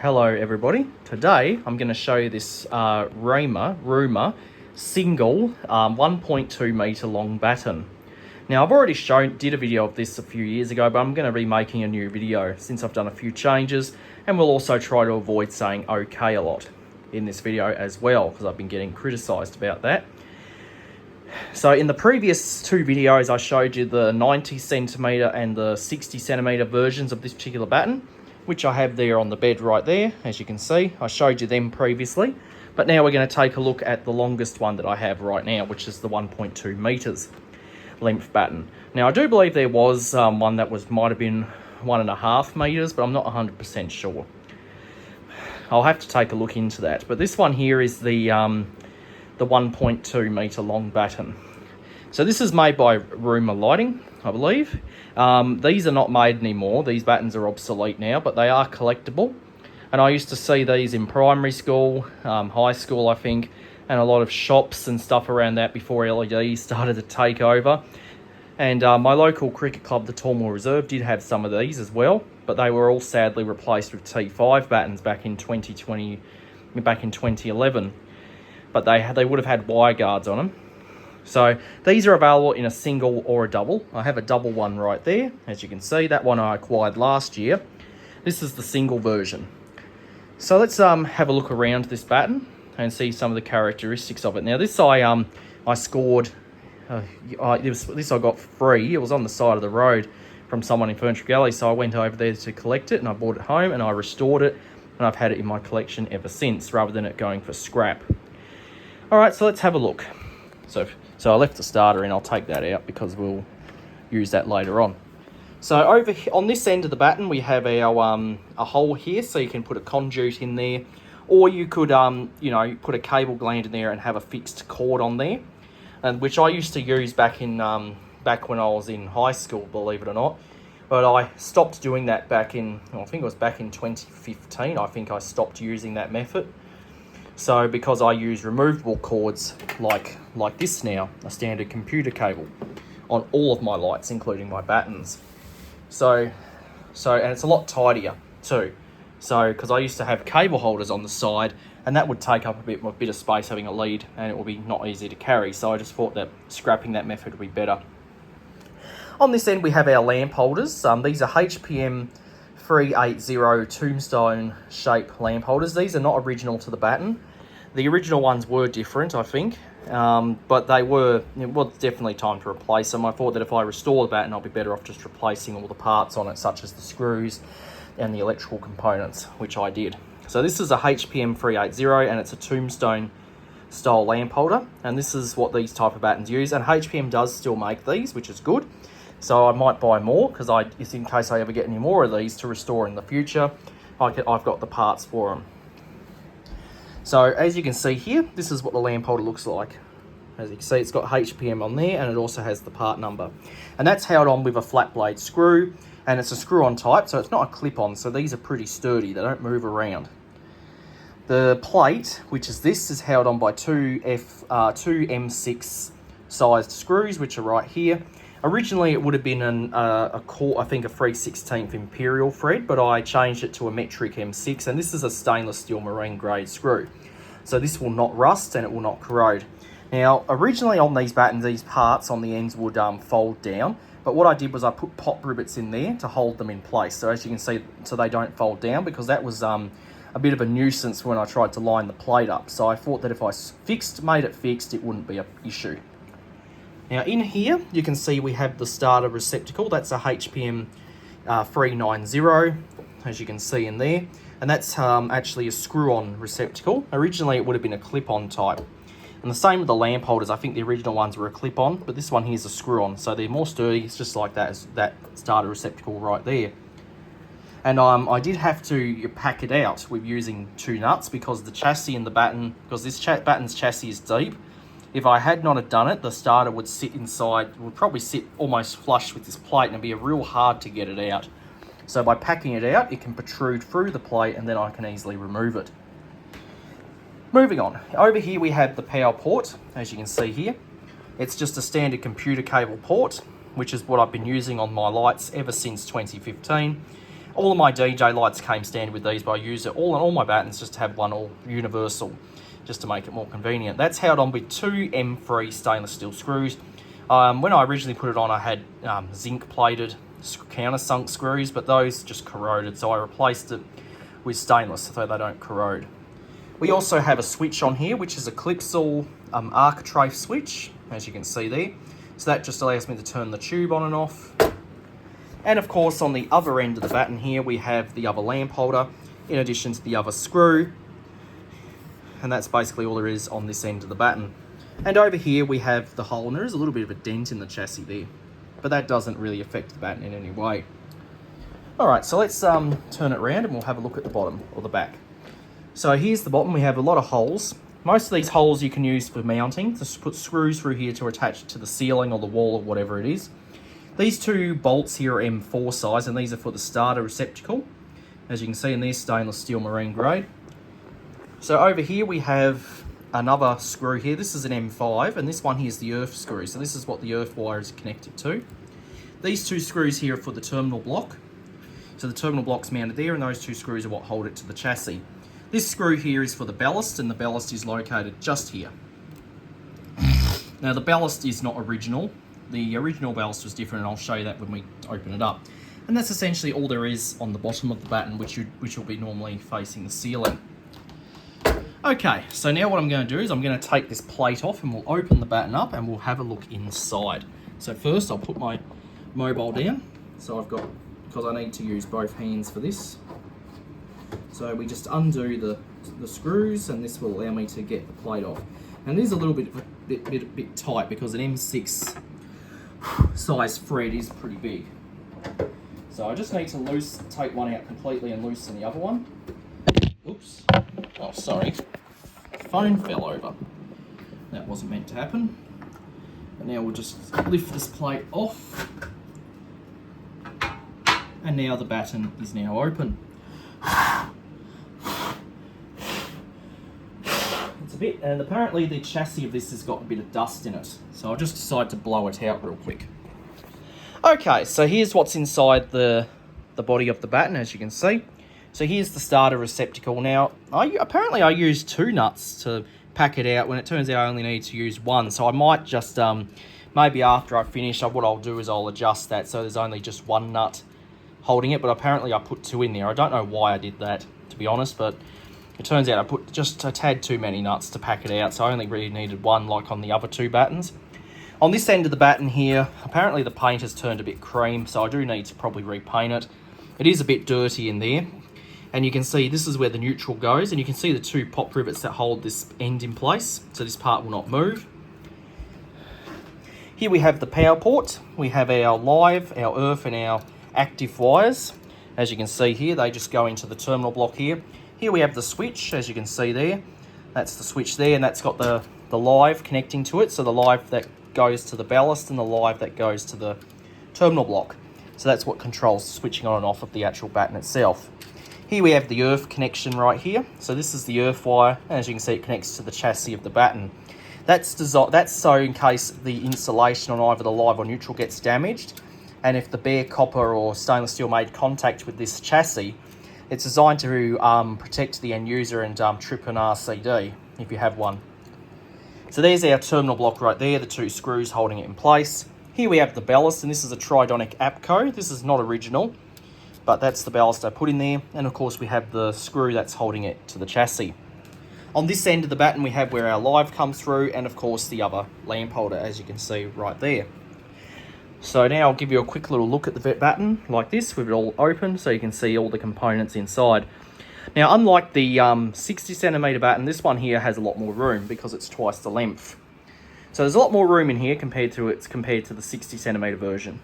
Hello everybody. Today I'm going to show you this Rymer single 1.2 meter long batten. Now I've already did a video of this a few years ago, but I'm going to be making a new video since I've done a few changes, and we'll also try to avoid saying okay a lot in this video as well, because I've been getting criticised about that. So in the previous two videos I showed you the 90 centimeter and the 60 centimeter versions of this particular batten, which I have there on the bed right there. As you can see, I showed you them previously, but now we're going to take a look at the longest one that I have right now, which is the 1.2 meters length batten. Now I do believe there was one that might have been 1.5 meters, but I'm not 100% sure. I'll have to take a look into that. But this one here is the 1.2 meter long batten. So this is made by Rymer lighting, I believe. These are not made anymore. These battens are obsolete now, but they are collectible. And I used to see these in primary school, high school, I think, and a lot of shops and stuff around that before LEDs started to take over. And my local cricket club, the Tormore Reserve, did have some of these as well, but they were all sadly replaced with T5 battens back in 2011. But they would have had wire guards on them. So these are available in a single or a double. I have a double one right there. As you can see, that one I acquired last year. This is the single version. So let's have a look around this batten and see some of the characteristics of it. Now this I scored, this I got free. It was on the side of the road from someone in Furniture Galley, so I went over there to collect it and I brought it home and I restored it, and I've had it in my collection ever since, rather than it going for scrap. Alright, so let's have a look. So I left the starter in. I'll take that out because we'll use that later on. So over here, on this end of the batten, we have our a hole here, so you can put a conduit in there, or you could put a cable gland in there and have a fixed cord on there, and which I used to use back when I was in high school, believe it or not. But I stopped doing that back in, I think it was back in 2015. I think I stopped using that method. So because I use removable cords like this now, a standard computer cable, on all of my lights, including my battens. So and it's a lot tidier too. So because I used to have cable holders on the side, and that would take up a bit of space having a lead, and it will be not easy to carry. So I just thought that scrapping that method would be better. On this end we have our lamp holders. These are HPM 380 tombstone shape lamp holders. These are not original to the batten. The original ones were different, I think, but it was definitely time to replace them. I thought that if I restore the batten, I'll be better off just replacing all the parts on it, such as the screws and the electrical components, which I did. So this is a HPM 380, and it's a tombstone style lamp holder, and this is what these type of battens use. And HPM does still make these, which is good. So I might buy more, because in case I ever get any more of these to restore in the future, I've got the parts for them. So as you can see here, this is what the lamp holder looks like. As you can see, it's got HPM on there, and it also has the part number. And that's held on with a flat blade screw, and it's a screw-on type, so it's not a clip-on, so these are pretty sturdy. They don't move around. The plate, which is this, is held on by two M6 sized screws, which are right here. Originally, it would have been a 3/16 imperial thread, but I changed it to a metric M6, and this is a stainless steel marine grade screw. So this will not rust and it will not corrode. Now, originally on these battens, these parts on the ends would fold down, but what I did was I put pop rivets in there to hold them in place. So as you can see, so they don't fold down, because that was a bit of a nuisance when I tried to line the plate up. So I thought that if I made it fixed, it wouldn't be an issue. Now in here, you can see we have the starter receptacle. That's a HPM 390, as you can see in there. And that's actually a screw-on receptacle. Originally, it would have been a clip-on type. And the same with the lamp holders. I think the original ones were a clip-on, but this one here is a screw-on. So they're more sturdy. It's just like that, as that starter receptacle right there. And I did have to pack it out with using two nuts, because the chassis in the batten, because this batten's chassis is deep. If I had not have done it, the starter would sit inside, would probably sit almost flush with this plate, and it'd be real hard to get it out. So by packing it out, it can protrude through the plate, and then I can easily remove it. Moving on, over here we have the power port, as you can see here. It's just a standard computer cable port, which is what I've been using on my lights ever since 2015. All of my DJ lights came standard with these, but I use it all on all my battens just to have one all universal, just to make it more convenient. That's held on with 2 M3 stainless steel screws. When I originally put it on, I had zinc plated countersunk screws, but those just corroded, so I replaced it with stainless so they don't corrode. We also have a switch on here, which is a Clipsal architrave switch, as you can see there. So that just allows me to turn the tube on and off. And of course, on the other end of the batten here, we have the other lamp holder, in addition to the other screw. And that's basically all there is on this end of the batten. And over here, we have the hole, and there is a little bit of a dent in the chassis there, but that doesn't really affect the batten in any way. All right, so let's turn it around and we'll have a look at the bottom or the back. So here's the bottom. We have a lot of holes. Most of these holes you can use for mounting, to put screws through here to attach to the ceiling or the wall or whatever it is. These 2 bolts here are M4 size, and these are for the starter receptacle. As you can see, and they're stainless steel marine grade. So over here we have another screw here. This is an M5, and this one here is the earth screw. So this is what the earth wire is connected to. These 2 screws here are for the terminal block. So the terminal block's mounted there, and those 2 screws are what hold it to the chassis. This screw here is for the ballast, and the ballast is located just here. Now the ballast is not original. The original ballast was different, and I'll show you that when we open it up. And that's essentially all there is on the bottom of the batten, which will be normally facing the ceiling. Okay, so now what I'm going to do is I'm going to take this plate off, and we'll open the batten up and we'll have a look inside. So first I'll put my mobile down. So I've got, because I need to use both hands for this. So we just undo the screws, and this will allow me to get the plate off. And it is a little bit tight because an M6 size thread is pretty big. So I just need to take one out completely and loosen the other one. Oops. Oh, sorry. Phone fell over. That wasn't meant to happen. And now we'll just lift this plate off. And now the batten is now open. It's a bit, and apparently the chassis of this has got a bit of dust in it. So I'll just decide to blow it out real quick. Okay, so here's what's inside the body of the batten, as you can see. So here's the starter receptacle. Now, apparently I used 2 nuts to pack it out when it turns out I only need to use 1. So I might just, maybe after I finish, what I'll do is I'll adjust that so there's only just 1 nut holding it. But apparently I put 2 in there. I don't know why I did that, to be honest, but it turns out I put just a tad too many nuts to pack it out. So I only really needed 1 like on the other 2 battens. On this end of the batten here, apparently the paint has turned a bit cream, so I do need to probably repaint it. It is a bit dirty in there. And you can see this is where the neutral goes, and you can see the 2 pop rivets that hold this end in place, so this part will not move. Here we have the power port. We have our live, our earth, and our active wires. As you can see here, they just go into the terminal block here. Here we have the switch, as you can see there. That's the switch there, and that's got the live connecting to it, so the live that goes to the ballast and the live that goes to the terminal block. So that's what controls the switching on and off of the actual batten itself. Here we have the earth connection right here. So this is the earth wire, and as you can see, it connects to the chassis of the batten. That's so in case the insulation on either the live or neutral gets damaged, and if the bare copper or stainless steel made contact with this chassis, it's designed to protect the end user and trip an RCD if you have one. So there's our terminal block right there, the 2 screws holding it in place. Here we have the ballast, and this is a Tridonic APCO. This is not original, but that's the ballast I put in there. And of course we have the screw that's holding it to the chassis. On this end of the batten we have where our live comes through, and of course the other lamp holder, as you can see right there. So now I'll give you a quick little look at the batten like this with it all open so you can see all the components inside. Now, unlike the 60cm batten, this one here has a lot more room because it's twice the length. So there's a lot more room in here compared to the 60cm version.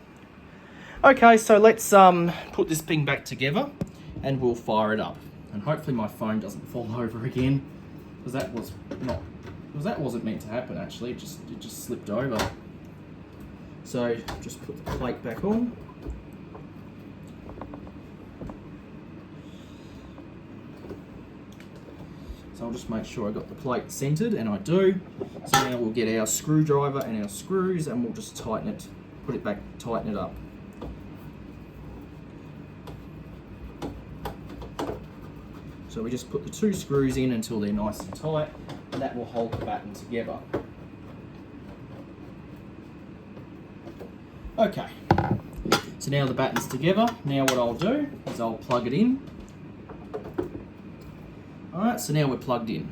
Okay, so let's put this thing back together and we'll fire it up. And hopefully my phone doesn't fall over again, because that wasn't meant to happen actually. It just slipped over. So just put the plate back on. So I'll just make sure I got the plate centered, and I do. So now we'll get our screwdriver and our screws, and we'll just tighten it, put it back, tighten it up. So we just put the 2 screws in until they're nice and tight, and that will hold the batten together. Okay, so now the batten's together. Now what I'll do is I'll plug it in. Alright, so now we're plugged in.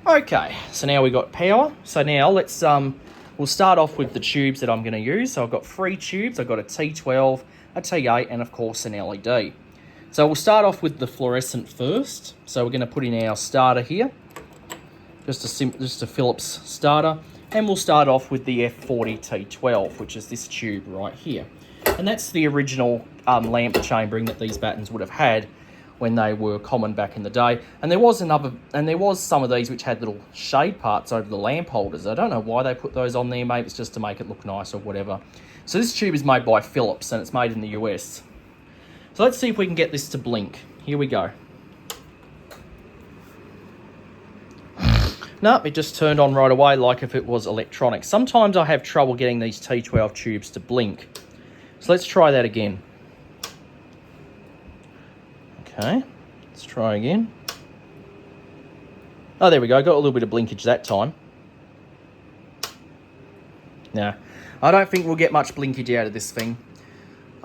Okay, so now we've got power. So now let's we'll start off with the tubes that I'm going to use. So I've got 3 tubes. I've got a T12, a T8, and of course an LED. So we'll start off with the fluorescent first. So we're going to put in our starter here, just a Phillips starter, and we'll start off with the F40 T12, which is this tube right here. And that's the original lamp chambering that these battens would have had when they were common back in the day. And there was some of these which had little shade parts over the lamp holders. I don't know why they put those on there. Maybe it's just to make it look nice or whatever. So this tube is made by Phillips, and it's made in the US. So let's see if we can get this to blink. Here we go. Nope, it just turned on right away like if it was electronic. Sometimes I have trouble getting these T12 tubes to blink. So let's try that again. Okay, let's try again. Oh, there we go. Got a little bit of blinkage that time. Now, I don't think we'll get much blinkage out of this thing.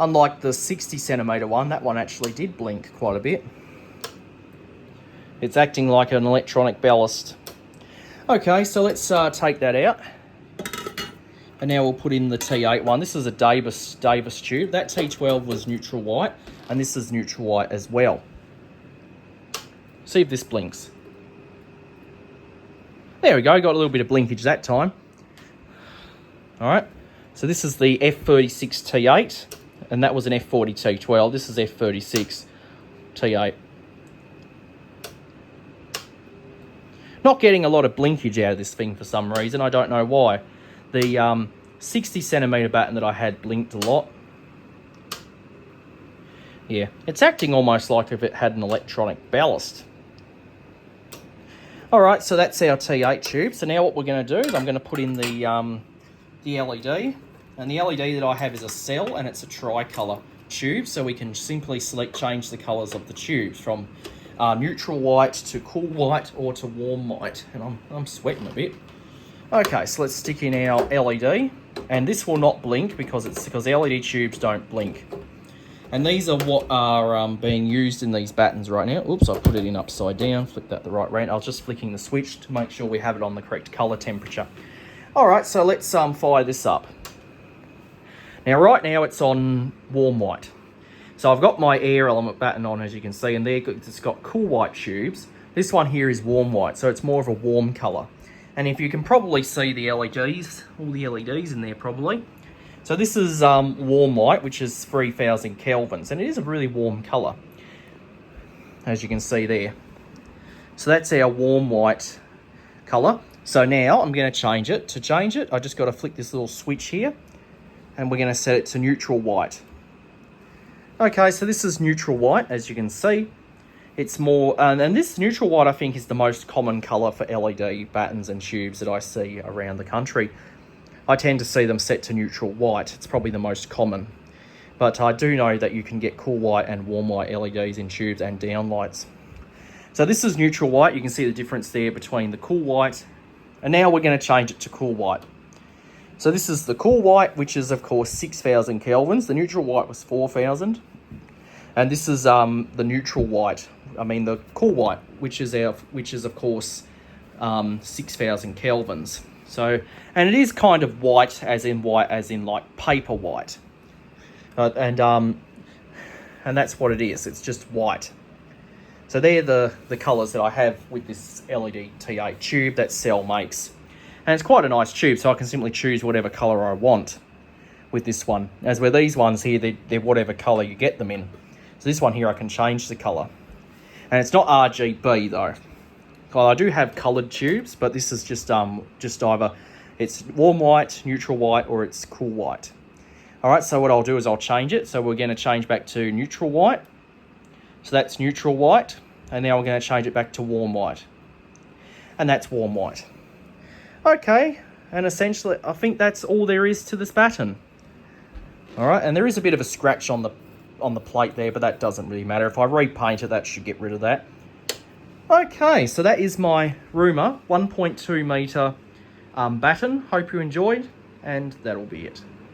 Unlike the 60cm one, that one actually did blink quite a bit. It's acting like an electronic ballast. Okay, so let's take that out. And now we'll put in the T8 one. This is a Davis tube. That T12 was neutral white, and this is neutral white as well. See if this blinks. There we go, got a little bit of blinkage that time. All right, so this is the F36 T8, and that was an F40 T12. This is F36 T8. Not getting a lot of blinkage out of this thing for some reason. I don't know why. The 60cm batten that I had blinked a lot. Yeah, it's acting almost like if it had an electronic ballast. All right, so that's our T8 tube. So now what we're going to do is I'm going to put in the LED. And the LED that I have is a cell, and it's a tricolour tube. So we can simply change the colours of the tubes from neutral white to cool white or to warm white. And I'm sweating a bit. Okay, so let's stick in our LED, and this will not blink because LED tubes don't blink. And these are what are being used in these battens right now. Oops, I put it in upside down, flick that the right way. I was just flicking the switch to make sure we have it on the correct colour temperature. All right, so let's fire this up. Now, right now it's on warm white. So I've got my air element batten on, as you can see, and there it's got cool white tubes. This one here is warm white, so it's more of a warm colour. And if you can probably see the LEDs, all the LEDs in there probably. So this is warm white, which is 3000 kelvins, and it is a really warm colour, as you can see there. So that's our warm white colour. So now I'm going to change it. To change it, I just got to flick this little switch here, and we're going to set it to neutral white. Okay, so this is neutral white, as you can see. It's more, and this neutral white I think is the most common colour for LED battens and tubes that I see around the country. I tend to see them set to neutral white. It's probably the most common. But I do know that you can get cool white and warm white LEDs in tubes and downlights. So this is neutral white. You can see the difference there between the cool white. And now we're going to change it to cool white. So this is the cool white, which is of course 6000 kelvins. The neutral white was 4000. And this is the neutral white. The cool white, which is of course 6000 kelvins. So, and it is kind of white as in like paper white, and that's what it is. It's just white. So they're the colours that I have with this LED T8 tube that Cell makes, and it's quite a nice tube. So I can simply choose whatever colour I want with this one. As with these ones here, they're whatever colour you get them in. So this one here, I can change the colour. And it's not RGB though. Well, I do have coloured tubes, but this is just either it's warm white, neutral white, or it's cool white. All right, so what I'll do is I'll change it. So we're going to change back to neutral white. So that's neutral white, and now we're going to change it back to warm white. And that's warm white. Okay, and essentially I think that's all there is to this batten. All right, and there is a bit of a scratch on the on the plate there, but that doesn't really matter. If I repaint it, that should get rid of that. Okay, so that is my Rymer 1.2 metre batten. Hope you enjoyed, and that'll be it.